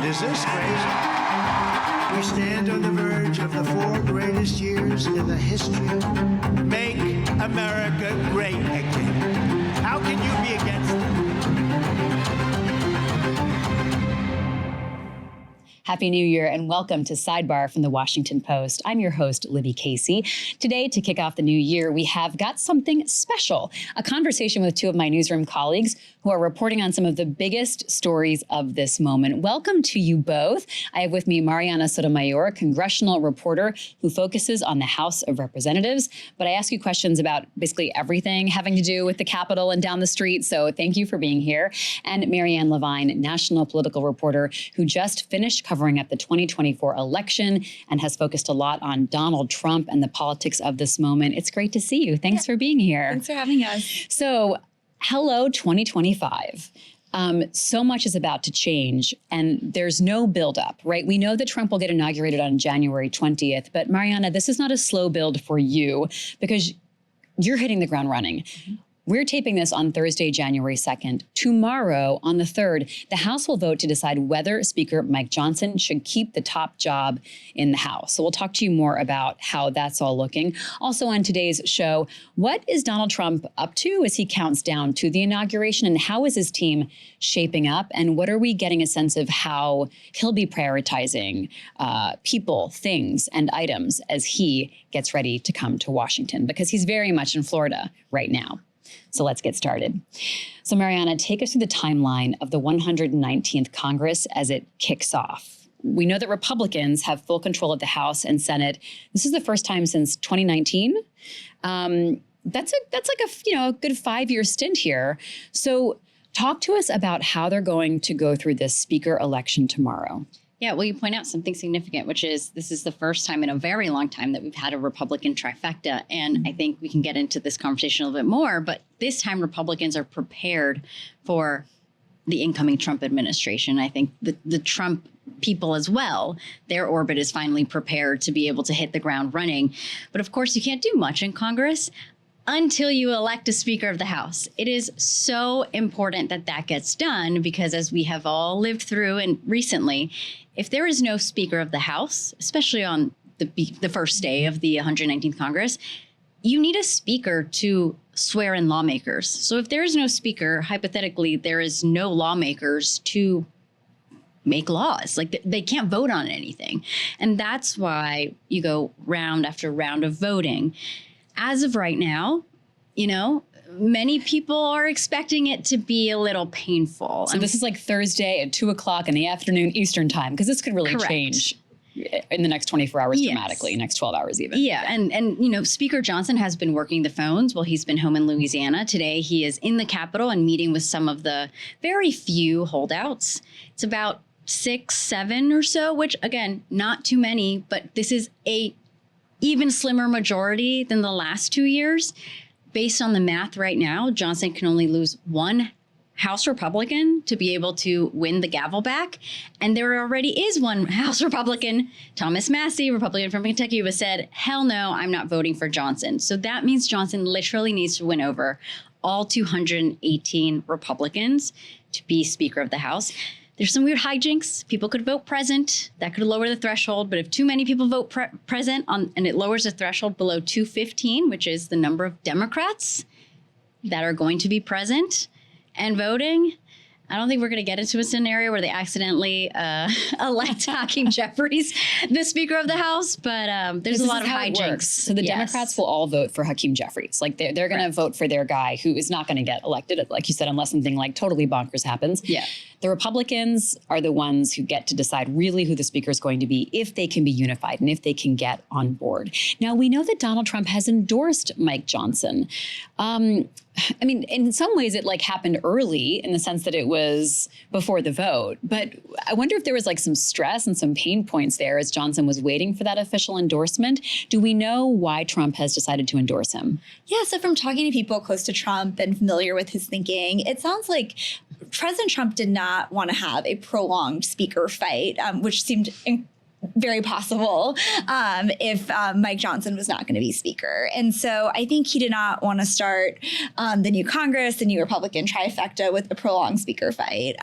Is this crazy? We stand on the verge of the 4 greatest years in the history of Make America Great Again. How can you be against it? Happy New Year and welcome to Sidebar from the Washington Post. I'm your host, Libby Casey. Today, to kick off the new year, we have got something special, a conversation with 2 of my newsroom colleagues who are reporting on some of the biggest stories of this moment. Welcome to you both. I have with me Mariana Sotomayor, congressional reporter who focuses on the House of Representatives. But I ask you questions about basically everything having to do with the Capitol and down the street. So thank you for being here. And Marianne Levine, national political reporter who just finished covering up the 2024 election and has focused a lot on Donald Trump and the politics of this moment. It's great to see you. Thanks for being here. Thanks for having us. So, hello 2025. So much is about to change and there's no buildup, right? We know that Trump will get inaugurated on January 20th, but Mariana, this is not a slow build for you because you're hitting the ground running. We're taping this on Thursday, January 2nd. Tomorrow, on the 3rd, the House will vote to decide whether Speaker Mike Johnson should keep the top job in the House. So we'll talk to you more about how that's all looking. Also on today's show, what is Donald Trump up to as he counts down to the inauguration, and how is his team shaping up? And what are we getting a sense of how he'll be prioritizing people, things, and items as he gets ready to come to Washington? Because he's very much in Florida right now. So let's get started. So Mariana, take us through the timeline of the 119th Congress as it kicks off. We know that Republicans have full control of the House and Senate. This is the first time since 2019. That's like a good 5-year stint here. So talk to us about how they're going to go through this speaker election tomorrow. Yeah, well, you point out something significant, which is this is the first time in a very long time that we've had a Republican trifecta. And I think we can get into this conversation a little bit more. But this time, Republicans are prepared for the incoming Trump administration. I think the Trump people as well, their orbit is finally prepared to be able to hit the ground running. But of course, you can't do much in Congress until you elect a Speaker of the House. It is so important that that gets done because, as we have all lived through and recently, if there is no Speaker of the House, especially on the first day of the 119th Congress, you need a Speaker to swear in lawmakers. So if there is no Speaker, hypothetically, there is no lawmakers to make laws. Like they can't vote on anything. And that's why you go round after round of voting. As of right now, many people are expecting it to be a little painful. So this is like Thursday at 2 o'clock in the afternoon Eastern time, because this could really change in the next 24 hours dramatically, next 12 hours even. Yeah, and Speaker Johnson has been working the phones while he's been home in Louisiana. Today, he is in the Capitol and meeting with some of the very few holdouts. It's about 6, 7 or so, which, again, not too many, but this is a even slimmer majority than the last 2 years. Based on the math right now, Johnson can only lose 1 House Republican to be able to win the gavel back. And there already is 1 House Republican, Thomas Massie, Republican from Kentucky, who has said, hell no, I'm not voting for Johnson. So that means Johnson literally needs to win over all 218 Republicans to be Speaker of the House. There's some weird hijinks. People could vote present. That could lower the threshold. But if too many people vote present and it lowers the threshold below 215, which is the number of Democrats that are going to be present and voting, I don't think we're going to get into a scenario where they accidentally elect Hakeem Jeffries the Speaker of the House. But there's a lot of hijinks. So the Democrats will all vote for Hakeem Jeffries. Like they're going to vote for their guy who is not going to get elected, like you said, unless something like totally bonkers happens. Yeah. The Republicans are the ones who get to decide really who the speaker is going to be, if they can be unified and if they can get on board. Now, we know that Donald Trump has endorsed Mike Johnson. I mean, in some ways it happened early in the sense that it was before the vote. But I wonder if there was some stress and some pain points there as Johnson was waiting for that official endorsement. Do we know why Trump has decided to endorse him? Yeah, so from talking to people close to Trump and familiar with his thinking, it sounds like President Trump did not want to have a prolonged speaker fight, which seemed very possible if Mike Johnson was not going to be Speaker. And so I think he did not want to start the new Congress, the new Republican trifecta with a prolonged Speaker fight.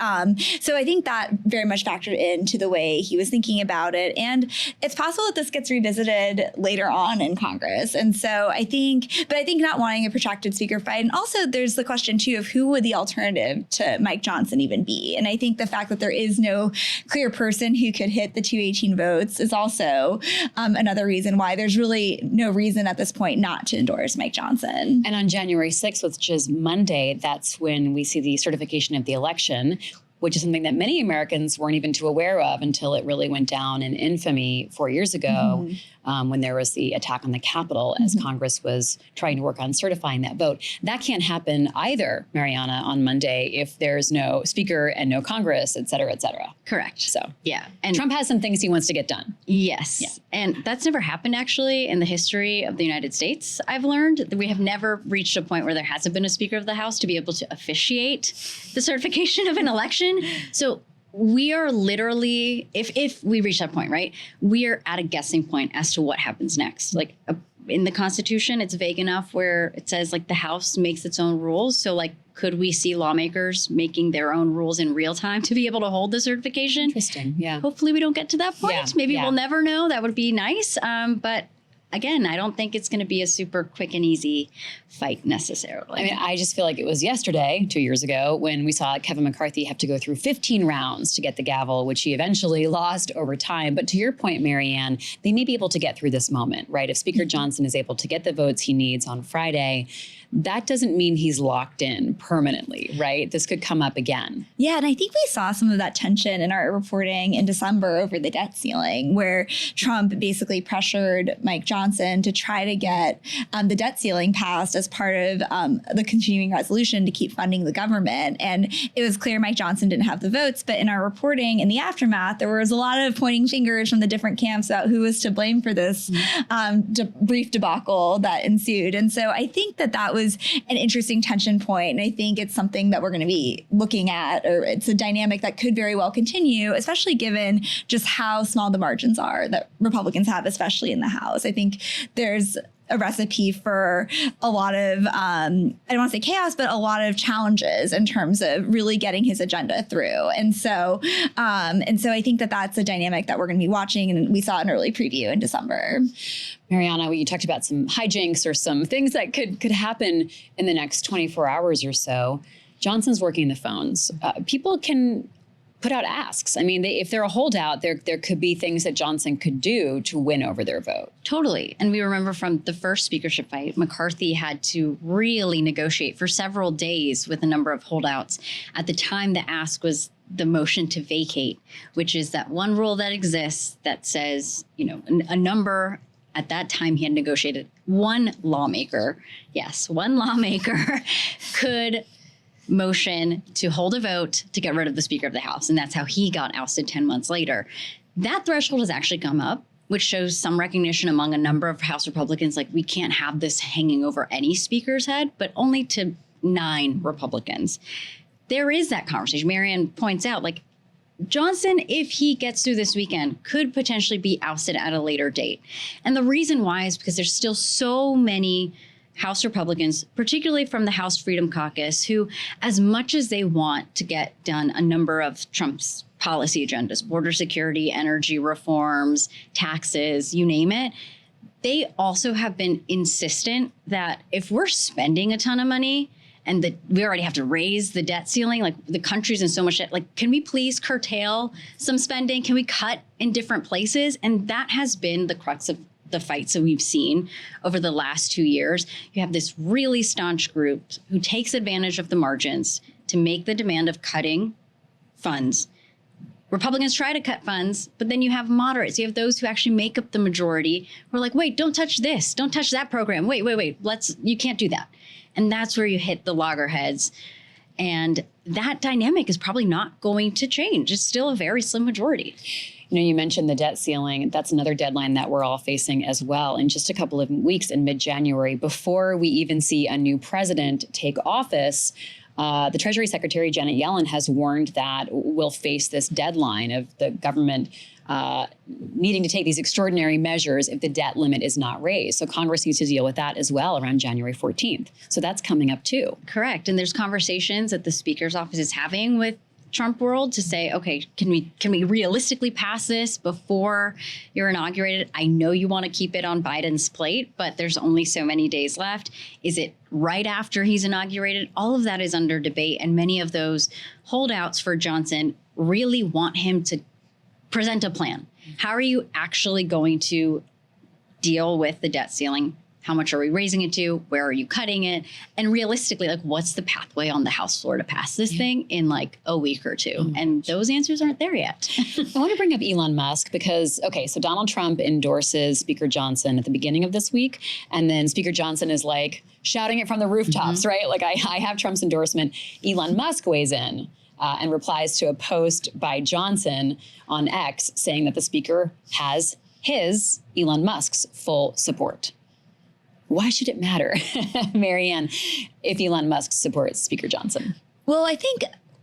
So I think that very much factored into the way he was thinking about it. And it's possible that this gets revisited later on in Congress. And so I think not wanting a protracted Speaker fight. And also there's the question, too, of who would the alternative to Mike Johnson even be? And I think the fact that there is no clear person who could hit the 218 votes is also another reason why there's really no reason at this point not to endorse Mike Johnson. And on January 6th, which is Monday, that's when we see the certification of the election, which is something that many Americans weren't even too aware of until it really went down in infamy 4 years ago, when there was the attack on the Capitol as Congress was trying to work on certifying that vote. That can't happen either, Mariana, on Monday if there's no Speaker and no Congress, et cetera, et cetera. Correct. So yeah. And Trump has some things he wants to get done. Yes. Yeah. And that's never happened actually in the history of the United States. I've learned that we have never reached a point where there hasn't been a Speaker of the House to be able to officiate the certification of an election. So we are literally, if we reach that point, right, we are at a guessing point as to what happens next. Like in the Constitution, it's vague enough where it says like the House makes its own rules. So like, could we see lawmakers making their own rules in real time to be able to hold the certification? Interesting. Yeah. Hopefully we don't get to that point. Yeah, Maybe yeah. we'll never know. That would be nice. But again, I don't think it's going to be a super quick and easy fight necessarily. I mean, I just feel like it was yesterday, 2 years ago, when we saw Kevin McCarthy have to go through 15 rounds to get the gavel, which he eventually lost over time. But to your point, Marianne, they may be able to get through this moment, right? If Speaker Johnson is able to get the votes he needs on Friday, that doesn't mean he's locked in permanently, right? This could come up again. Yeah, and I think we saw some of that tension in our reporting in December over the debt ceiling, where Trump basically pressured Mike Johnson to try to get the debt ceiling passed as part of the continuing resolution to keep funding the government. And it was clear Mike Johnson didn't have the votes, but in our reporting in the aftermath, there was a lot of pointing fingers from the different camps about who was to blame for this brief debacle that ensued. And so I think that was an interesting tension point. And I think it's something that we're going to be looking at, or it's a dynamic that could very well continue, especially given just how small the margins are that Republicans have, especially in the House. I think there's a recipe for a lot of, I don't want to say chaos, but a lot of challenges in terms of really getting his agenda through. And so I think that that's a dynamic that we're going to be watching. And we saw an early preview in December. Mariana, you talked about some hijinks or some things that could happen in the next 24 hours or so. Johnson's working the phones. People can put out asks. I mean, if they're a holdout, there could be things that Johnson could do to win over their vote. Totally. And we remember from the first speakership fight, McCarthy had to really negotiate for several days with a number of holdouts. At the time, the ask was the motion to vacate, which is that one rule that exists that says, you know, a number. At that time, he had negotiated one lawmaker could motion to hold a vote to get rid of the Speaker of the House. And that's how he got ousted 10 months later. That threshold has actually come up, which shows some recognition among a number of House Republicans, like we can't have this hanging over any speaker's head, but only to 9 Republicans. There is that conversation. Marianne points out, like, Johnson, if he gets through this weekend, could potentially be ousted at a later date. And the reason why is because there's still so many House Republicans, particularly from the House Freedom Caucus, who, as much as they want to get done a number of Trump's policy agendas, border security, energy reforms, taxes, you name it, they also have been insistent that if we're spending a ton of money, and that we already have to raise the debt ceiling, like the country's in so much debt, like, can we please curtail some spending? Can we cut in different places? And that has been the crux of the fights that we've seen over the last 2 years. You have this really staunch group who takes advantage of the margins to make the demand of cutting funds. Republicans try to cut funds, but then you have moderates. You have those who actually make up the majority who are like, wait, don't touch this. Don't touch that program. Wait. You can't do that. And that's where you hit the loggerheads. And that dynamic is probably not going to change. It's still a very slim majority. You know, you mentioned the debt ceiling. That's another deadline that we're all facing as well. In just a couple of weeks in mid-January, before we even see a new president take office, the Treasury Secretary, Janet Yellen, has warned that we'll face this deadline of the government needing to take these extraordinary measures if the debt limit is not raised. So Congress needs to deal with that as well around January 14th. So that's coming up too. Correct. And there's conversations that the Speaker's office is having with Trump world to say, okay, can we realistically pass this before you're inaugurated? I know you want to keep it on Biden's plate, but there's only so many days left. Is it right after he's inaugurated? All of that is under debate. And many of those holdouts for Johnson really want him to present a plan. How are you actually going to deal with the debt ceiling? How much are we raising it to? Where are you cutting it? And realistically, like, what's the pathway on the House floor to pass this thing in like a week or two? And those answers aren't there yet. I want to bring up Elon Musk because, okay, so Donald Trump endorses Speaker Johnson at the beginning of this week. And then Speaker Johnson is like shouting it from the rooftops, right? Like, I have Trump's endorsement. Elon Musk weighs in and replies to a post by Johnson on X saying that the Speaker has his, Elon Musk's, full support. Why should it matter, Marianne, if Elon Musk supports Speaker Johnson? Well, I think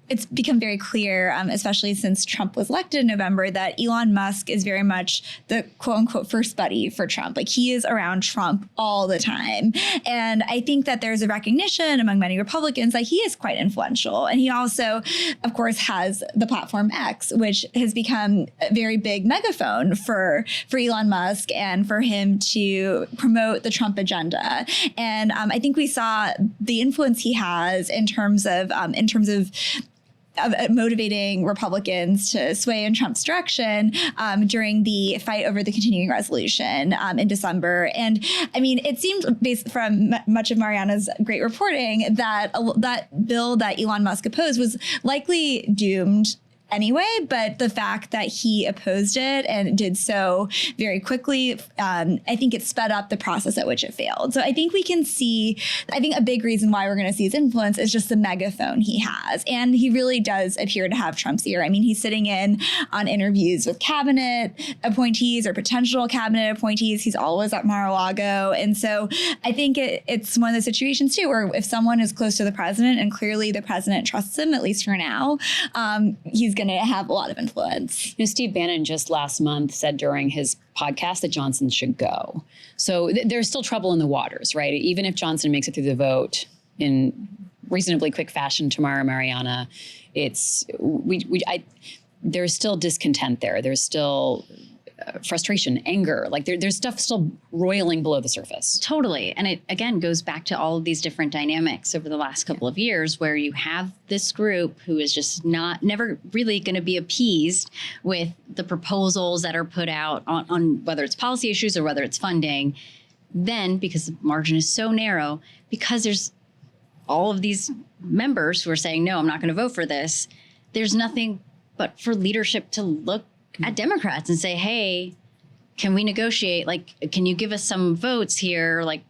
it's become very clear, especially since Trump was elected in November, that Elon Musk is very much the quote unquote first buddy for Trump. Like, he is around Trump all the time. And I think that there's a recognition among many Republicans that he is quite influential. And he also, of course, has the platform X, which has become a very big megaphone for Elon Musk and for him to promote the Trump agenda. And I think we saw the influence he has in terms of motivating Republicans to sway in Trump's direction during the fight over the continuing resolution in December. And I mean, it seemed, based from much of Mariana's great reporting, that that bill that Elon Musk opposed was likely doomed anyway, but the fact that he opposed it and did so very quickly, I think it sped up the process at which it failed. So I think we can see, I think a big reason why we're going to see his influence is just the megaphone he has. And he really does appear to have Trump's ear. I mean, he's sitting in on interviews with cabinet appointees or potential cabinet appointees. He's always at Mar-a-Lago. And so I think it's one of those situations too, where if someone is close to the president and clearly the president trusts him, at least for now, he's going to have a lot of influence. You know, Steve Bannon just last month said during his podcast that Johnson should go. So there's still trouble in the waters, right? Even if Johnson makes it through the vote in reasonably quick fashion tomorrow, Mariana, there's still discontent there. There's still frustration, anger, like there's stuff still roiling below the surface. Totally. And it, again, goes back to all of these different dynamics over the last couple of years where you have this group who is just never really going to be appeased with the proposals that are put out on whether it's policy issues or whether it's funding. Then, because the margin is so narrow, because there's all of these members who are saying, no, I'm not going to vote for this, there's nothing but for leadership to look at Democrats and say, hey, can we negotiate? Like, can you give us some votes here? Like,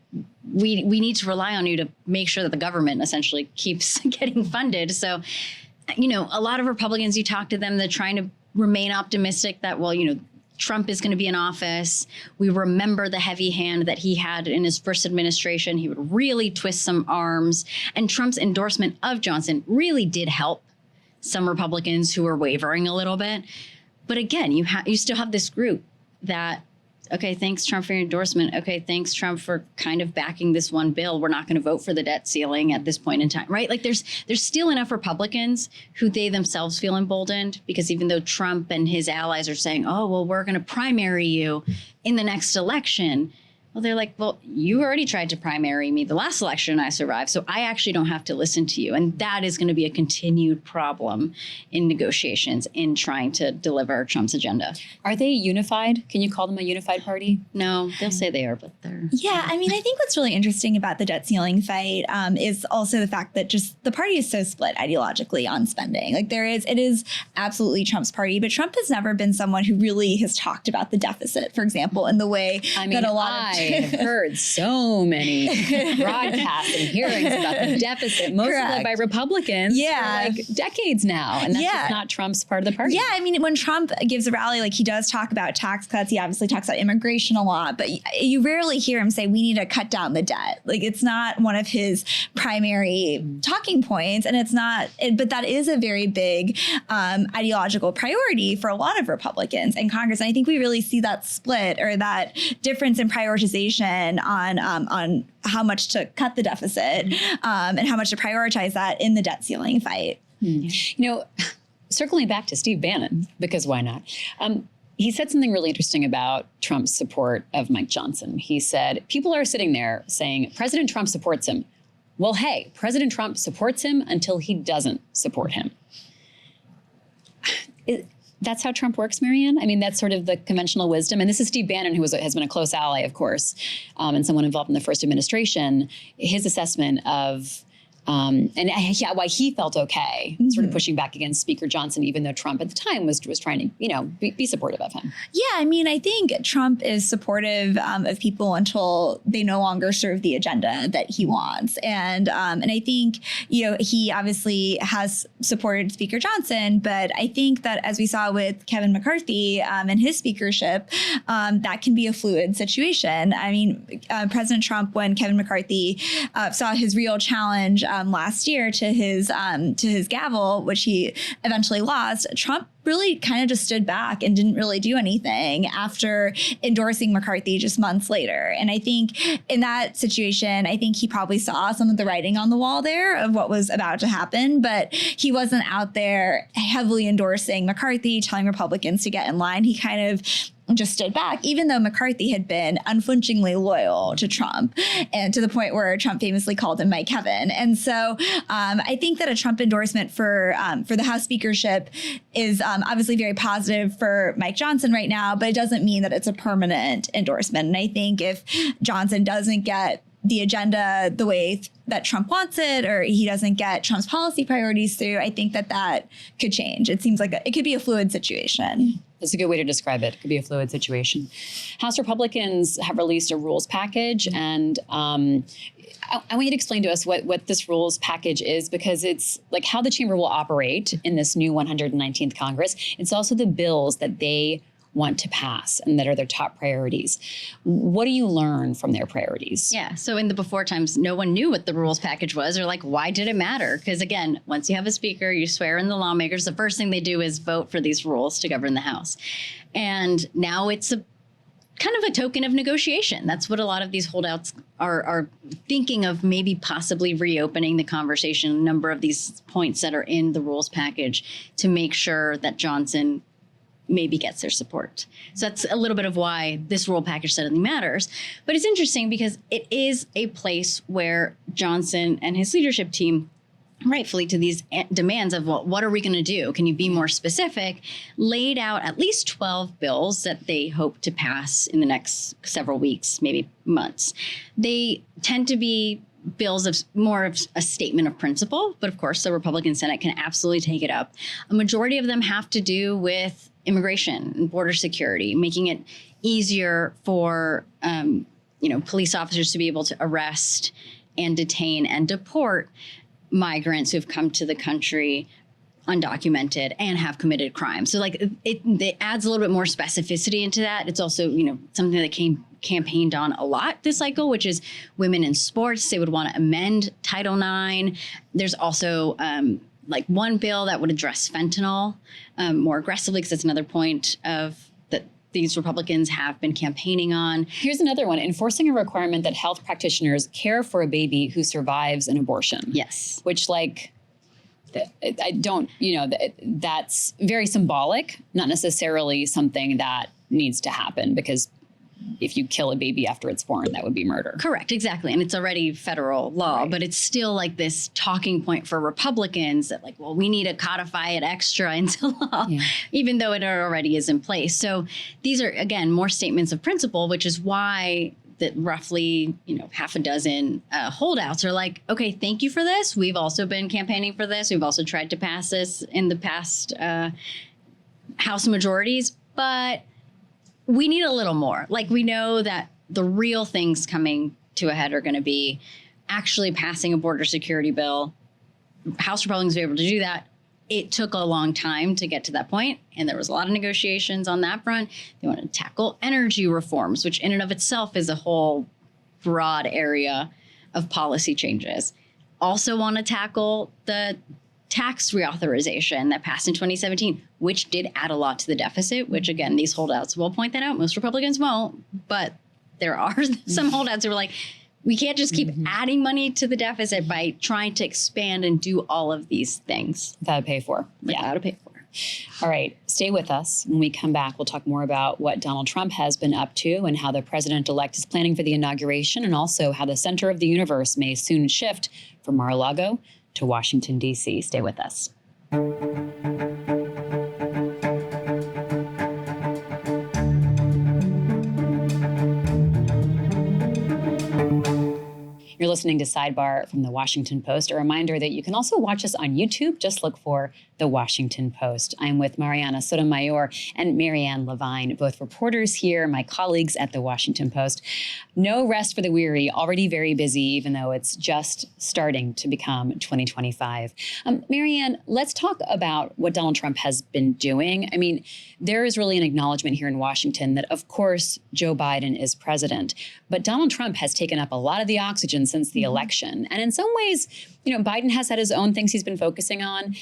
we need to rely on you to make sure that the government essentially keeps getting funded. So, you know, a lot of Republicans, you talk to them, they're trying to remain optimistic that, well, you know, Trump is going to be in office. We remember the heavy hand that he had in his first administration. He would really twist some arms. And Trump's endorsement of Johnson really did help some Republicans who were wavering a little bit. But again, you still have this group that, okay, thanks, Trump, for your endorsement. Okay, thanks, Trump, for kind of backing this one bill. We're not going to vote for the debt ceiling at this point in time, right? Like there's still enough Republicans who they themselves feel emboldened because even though Trump and his allies are saying, oh, well, we're going to primary you in the next election. Well, they're like, well, you already tried to primary me the last election I survived, so I actually don't have to listen to you. And that is going to be a continued problem in negotiations in trying to deliver Trump's agenda. Are they unified? Can you call them a unified party? No, they'll say they are, but they're... Yeah, I mean, I think what's really interesting about the debt ceiling fight is also the fact that just the party is so split ideologically on spending. Like it is absolutely Trump's party, but Trump has never been someone who really has talked about the deficit, for example, in the way that a lot of have heard so many broadcasts and hearings about the deficit, mostly led by Republicans for like decades now. And that's just not Trump's part of the party. Yeah, I mean, when Trump gives a rally, like he does talk about tax cuts. He obviously talks about immigration a lot, but you rarely hear him say, we need to cut down the debt. Like it's not one of his primary talking points. And it's not, but that is a very big ideological priority for a lot of Republicans in Congress. And I think we really see that split or that difference in prioritization on how much to cut the deficit and how much to prioritize that in the debt ceiling fight. You know, circling back to Steve Bannon, because why not? He said something really interesting about Trump's support of Mike Johnson. He said, people are sitting there saying, President Trump supports him. Well, hey, President Trump supports him until he doesn't support him. That's how Trump works, Marianne? I mean, that's sort of the conventional wisdom. And this is Steve Bannon, who has been a close ally, of course, and someone involved in the first administration. His assessment of why he felt okay sort of pushing back against Speaker Johnson, even though Trump at the time was trying to, you know, be supportive of him. Yeah, I mean, I think Trump is supportive of people until they no longer serve the agenda that he wants. And I think, you know, he obviously has supported Speaker Johnson, but I think that as we saw with Kevin McCarthy and his speakership, that can be a fluid situation. I mean, President Trump, when Kevin McCarthy saw his real challenge last year to his gavel, which he eventually lost, Trump really kind of just stood back and didn't really do anything after endorsing McCarthy just months later. And I think in that situation, I think he probably saw some of the writing on the wall there of what was about to happen, but he wasn't out there heavily endorsing McCarthy, telling Republicans to get in line. He kind of just stood back, even though McCarthy had been unflinchingly loyal to Trump, and to the point where Trump famously called him Mike Kevin. And so I think that a Trump endorsement for the House speakership is obviously very positive for Mike Johnson right now, but it doesn't mean that it's a permanent endorsement. And I think if Johnson doesn't get the agenda the way that Trump wants it, or he doesn't get Trump's policy priorities through, I think that could change. It seems like it could be a fluid situation. That's a good way to describe it. It could be a fluid situation. House Republicans have released a rules package, and I want you to explain to us what this rules package is, because it's like how the chamber will operate in this new 119th Congress. It's also the bills that they want to pass and that are their top priorities. What do you learn from their priorities? Yeah. So in the before times, no one knew what the rules package was, or like, why did it matter? Because again, once you have a speaker, you swear in the lawmakers, the first thing they do is vote for these rules to govern the House. And now it's a kind of a token of negotiation. That's what a lot of these holdouts are thinking of, maybe possibly reopening the conversation, a number of these points that are in the rules package to make sure that Johnson maybe gets their support. So that's a little bit of why this rule package suddenly matters. But it's interesting because it is a place where Johnson and his leadership team, rightfully to these demands of, well, what are we going to do? Can you be more specific? Laid out at least 12 bills that they hope to pass in the next several weeks, maybe months. They tend to be bills of more of a statement of principle, but of course the Republican Senate can absolutely take it up. A majority of them have to do with immigration and border security, making it easier for police officers to be able to arrest and detain and deport migrants who've come to the country undocumented and have committed crimes. So like it adds a little bit more specificity into that. It's also, something that campaigned on a lot this cycle, which is women in sports. They would want to amend Title IX. There's also like one bill that would address fentanyl more aggressively, because that's another point of that these Republicans have been campaigning on. Here's another one: enforcing a requirement that health practitioners care for a baby who survives an abortion. Yes. Which, like, I don't, that's very symbolic, not necessarily something that needs to happen, because if you kill a baby after it's born, that would be murder. Correct, exactly. And it's already federal law, right. But it's still like this talking point for Republicans that, like, well, we need to codify it extra into law, even though it already is in place. So these are, again, more statements of principle, which is why that roughly, half a dozen holdouts are like, okay, thank you for this. We've also been campaigning for this. We've also tried to pass this in the past House majorities, but we need a little more. Like, we know that the real things coming to a head are going to be actually passing a border security bill. House Republicans were able to do that. It took a long time to get to that point, and there was a lot of negotiations on that front. They want to tackle energy reforms, which in and of itself is a whole broad area of policy changes. Also want to tackle the tax reauthorization that passed in 2017, which did add a lot to the deficit, which again, these holdouts will point that out. Most Republicans won't, but there are some holdouts who are like, we can't just keep adding money to the deficit by trying to expand and do all of these things. Without a pay for. Without a pay for. All right, stay with us. When we come back, we'll talk more about what Donald Trump has been up to and how the president-elect is planning for the inauguration, and also how the center of the universe may soon shift from Mar-a-Lago to Washington, D.C. Stay with us. You're listening to Sidebar from The Washington Post. A reminder that you can also watch us on YouTube. Just look for The Washington Post. I'm with Mariana Sotomayor and Marianne Levine, both reporters here, my colleagues at The Washington Post. No rest for the weary, already very busy, even though it's just starting to become 2025. Marianne, let's talk about what Donald Trump has been doing. I mean, there is really an acknowledgement here in Washington that, of course, Joe Biden is president, but Donald Trump has taken up a lot of the oxygen since the election. And in some ways, you know, Biden has had his own things he's been focusing on,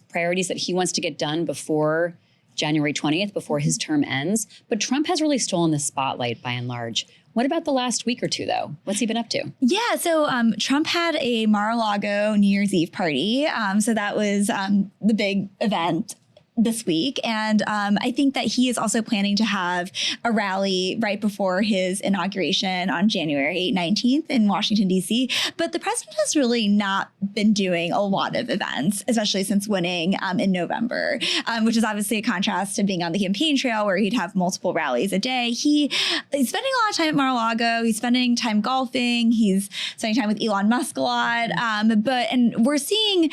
priorities that he wants to get done before January 20th, before his term ends. But Trump has really stolen the spotlight by and large. What about the last week or two, though? What's he been up to? Yeah, so Trump had a Mar-a-Lago New Year's Eve party. So that was the big event this week. And I think that he is also planning to have a rally right before his inauguration on January 19th in Washington, D.C. But the president has really not been doing a lot of events, especially since winning in November, which is obviously a contrast to being on the campaign trail where he'd have multiple rallies a day. He's spending a lot of time at Mar-a-Lago. He's spending time golfing. He's spending time with Elon Musk a lot. And we're seeing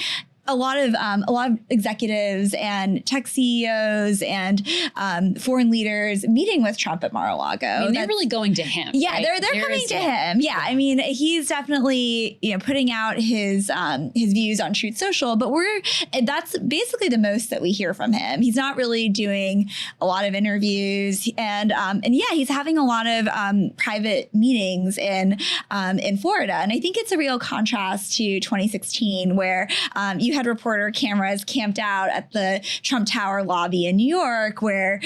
a lot of executives and tech CEOs and foreign leaders meeting with Trump at Mar-a-Lago. I mean, they're really going to him. Yeah, right? they're coming to him. Yeah, I mean, he's definitely putting out his views on Truth Social, but that's basically the most that we hear from him. He's not really doing a lot of interviews, and yeah, he's having a lot of private meetings in Florida, and I think it's a real contrast to 2016 where you had reporter cameras camped out at the Trump Tower lobby in New York where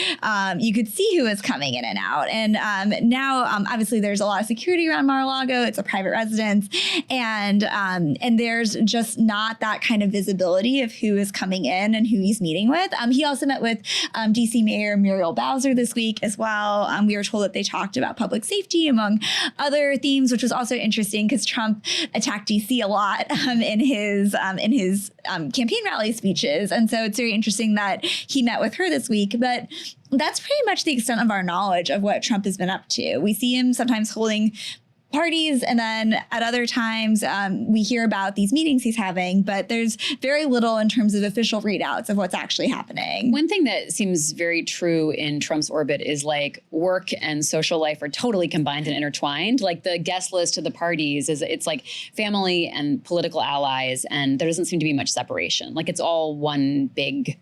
you could see who was coming in and out. And now, obviously, there's a lot of security around Mar-a-Lago. It's a private residence. And there's just not that kind of visibility of who is coming in and who he's meeting with. He also met with D.C. Mayor Muriel Bowser this week as well. We were told that they talked about public safety, among other themes, which was also interesting because Trump attacked D.C. a lot in his campaign rally speeches. And so it's very interesting that he met with her this week. But that's pretty much the extent of our knowledge of what Trump has been up to. We see him sometimes holding parties, and then at other times we hear about these meetings he's having, but there's very little in terms of official readouts of what's actually happening. One thing that seems very true in Trump's orbit is like work and social life are totally combined and intertwined. Like the guest list of the parties it's like family and political allies, and there doesn't seem to be much separation. Like it's all one big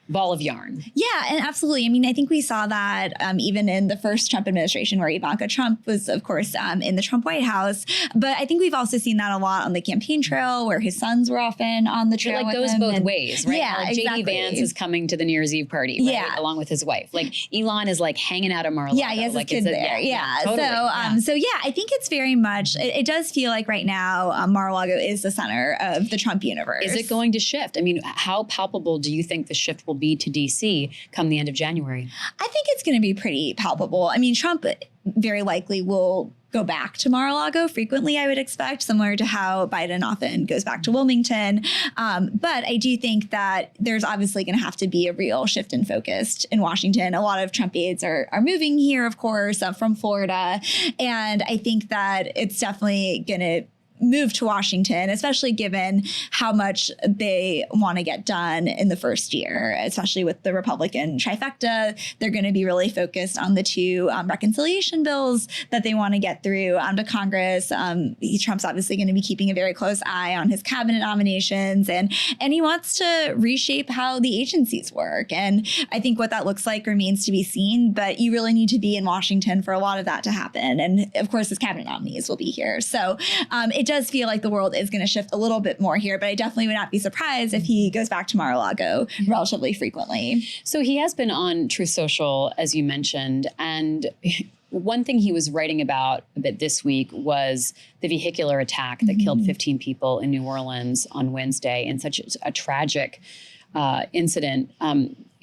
ball of yarn. Yeah, and absolutely. I mean, I think we saw that even in the first Trump administration where Ivanka Trump was, of course, in the Trump White House. But I think we've also seen that a lot on the campaign trail where his sons were often on the trail. It like with goes him. both ways, right? Yeah, Like exactly. J.D. Vance is coming to the New Year's Eve party, right? Yeah. Along with his wife. Like Elon is like hanging out at Mar-a-Lago. Yeah, he has like, his kids there. Yeah. Totally. So yeah, I think it's very much, it does feel like right now Mar-a-Lago is the center of the Trump universe. Is it going to shift? I mean, how palpable do you think the shift will be to D.C. come the end of January? I think it's going to be pretty palpable. I mean, Trump very likely will go back to Mar-a-Lago frequently, I would expect, similar to how Biden often goes back to Wilmington. But I do think that there's obviously going to have to be a real shift in focus in Washington. A lot of Trump aides are moving here, of course, from Florida. And I think that it's definitely going to move to Washington, especially given how much they want to get done in the first year, especially with the Republican trifecta. They're going to be really focused on the two reconciliation bills that they want to get through to Congress. Trump's obviously going to be keeping a very close eye on his cabinet nominations, and he wants to reshape how the agencies work. And I think what that looks like remains to be seen, but you really need to be in Washington for a lot of that to happen. And of course, his cabinet nominees will be here. So it does feel like the world is going to shift a little bit more here, but I definitely would not be surprised if he goes back to Mar-a-Lago relatively frequently. So he has been on Truth Social, as you mentioned, and one thing he was writing about a bit this week was the vehicular attack that killed 15 people in New Orleans on Wednesday in such a tragic incident.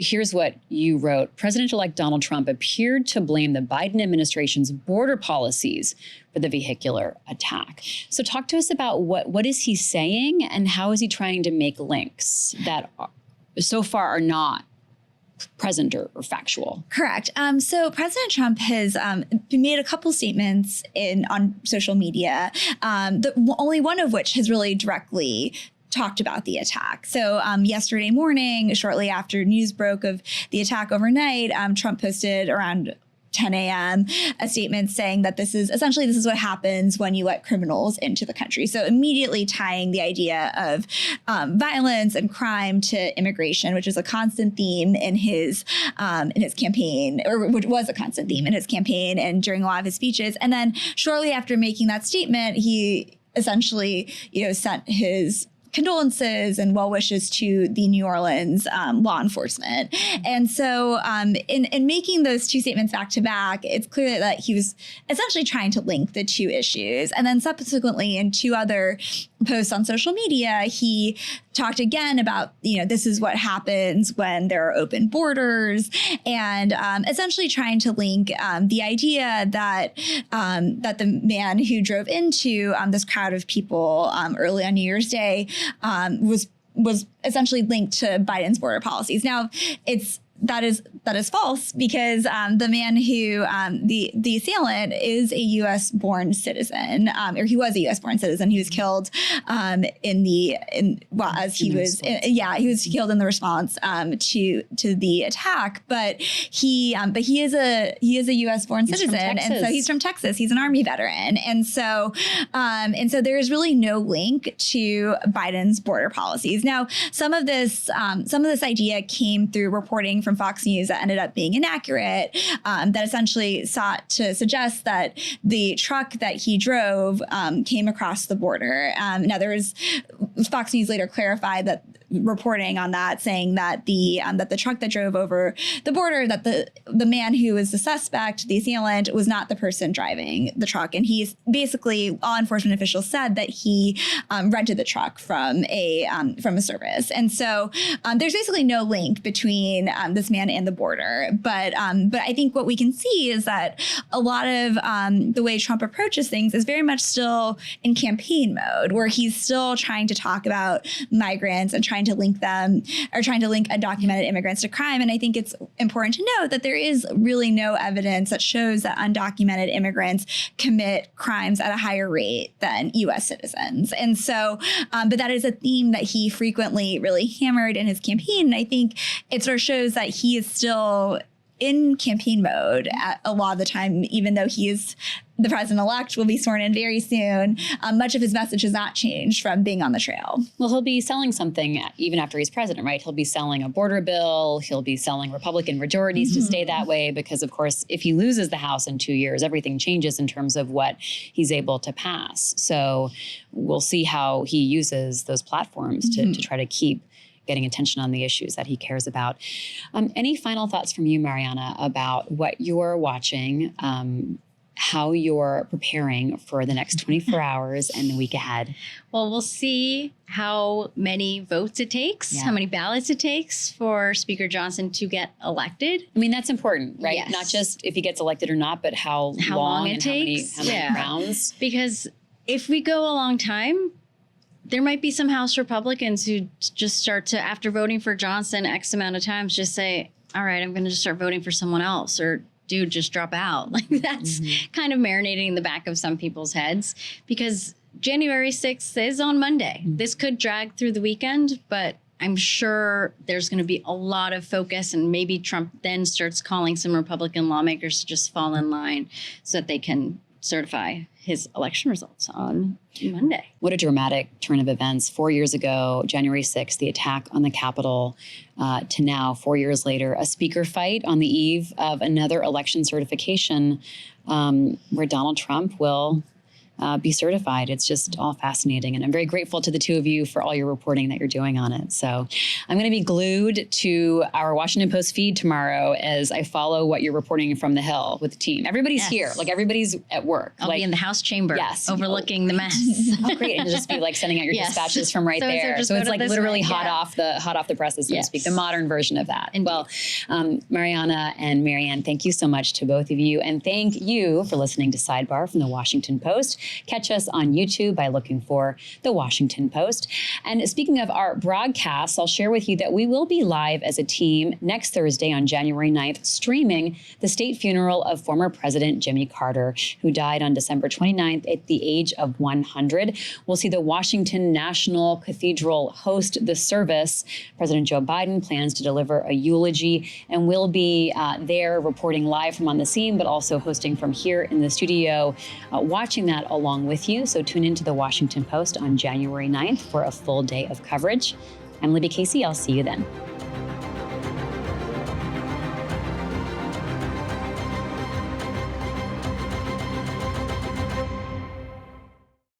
Here's what you wrote. President-elect Donald Trump appeared to blame the Biden administration's border policies for the vehicular attack. So talk to us about what is he saying and how is he trying to make links that so far are not present or factual? Correct. So President Trump has made a couple statements on social media, only one of which has really directly talked about the attack. So yesterday morning, shortly after news broke of the attack overnight, Trump posted around 10 a.m. a statement saying that this is what happens when you let criminals into the country. So immediately tying the idea of violence and crime to immigration, which is a constant theme in his campaign, or which was a constant theme in his campaign and during a lot of his speeches. And then shortly after making that statement, he essentially, sent his condolences and well wishes to the New Orleans law enforcement. And so in making those two statements back to back, it's clear that he was essentially trying to link the two issues. And then subsequently in two other posts on social media, he talked again about, this is what happens when there are open borders, and essentially trying to link the idea that the man who drove into this crowd of people early on New Year's Day was essentially linked to Biden's border policies. Now, that is false, because the man who the assailant is a U.S. born citizen, or he was a U.S. born citizen. He was killed he was killed in the response to the attack. But he is a U.S. born citizen, and so he's from Texas. He's an Army veteran, and so there is really no link to Biden's border policies. Now, some of this idea came through reporting from Fox News that ended up being inaccurate, that essentially sought to suggest that the truck that he drove came across the border. Now, Fox News later clarified that reporting on that, saying that the truck that drove over the border, that the man who was the suspect, the assailant, was not the person driving the truck. And he's basically, law enforcement officials said that he rented the truck from a service. And so there's basically no link between this man and the border. But I think what we can see is that a lot of the way Trump approaches things is very much still in campaign mode, where he's still trying to talk about migrants and trying to link undocumented immigrants to crime. And I think it's important to note that there is really no evidence that shows that undocumented immigrants commit crimes at a higher rate than U.S. citizens. And so, but that is a theme that he frequently really hammered in his campaign. And I think it sort of shows that he is still in campaign mode a lot of the time, even though he is the president-elect, will be sworn in very soon. Much of his message has not changed from being on the trail. Well, he'll be selling something even after he's president, right? He'll be selling a border bill. He'll be selling Republican majorities to stay that way, because, of course, if he loses the House in 2 years, everything changes in terms of what he's able to pass. So we'll see how he uses those platforms to try to keep getting attention on the issues that he cares about. Any final thoughts from you, Mariana, about what you're watching, how you're preparing for the next 24 hours and the week ahead? Well, we'll see how many votes it takes, how many ballots it takes for Speaker Johnson to get elected. I mean, that's important, right? Yes. Not just if he gets elected or not, but how long it takes, how many rounds. Because if we go a long time, there might be some House Republicans who just start to, after voting for Johnson X amount of times, just say, all right, I'm going to just start voting for someone else, or dude, just drop out. Like, that's kind of marinating in the back of some people's heads, because January 6th is on Monday. This could drag through the weekend, but I'm sure there's going to be a lot of focus, and maybe Trump then starts calling some Republican lawmakers to just fall in line so that they can certify his election results on Monday. What a dramatic turn of events. 4 years ago, January 6th, the attack on the Capitol, to now, 4 years later, a speaker fight on the eve of another election certification where Donald Trump will be certified. It's just all fascinating. And I'm very grateful to the two of you for all your reporting that you're doing on it. So I'm going to be glued to our Washington Post feed tomorrow as I follow what you're reporting from the Hill with the team. Everybody's here. Like, everybody's at work. I'll be in the House chamber, overlooking the mess. Oh, great. And just be like sending out your dispatches from right there. So it's like literally hot off the presses, so to speak, the modern version of that. Indeed. Well, Mariana and Marianne, thank you so much to both of you. And thank you for listening to Sidebar from the Washington Post. Catch us on YouTube by looking for The Washington Post. And speaking of our broadcasts, I'll share with you that we will be live as a team next Thursday on January 9th, streaming the state funeral of former President Jimmy Carter, who died on December 29th at the age of 100. We'll see the Washington National Cathedral host the service. President Joe Biden plans to deliver a eulogy, and we'll be there reporting live from on the scene, but also hosting from here in the studio, watching that along with you. So tune into the Washington Post on January 9th for a full day of coverage. I'm Libby Casey. I'll see you then.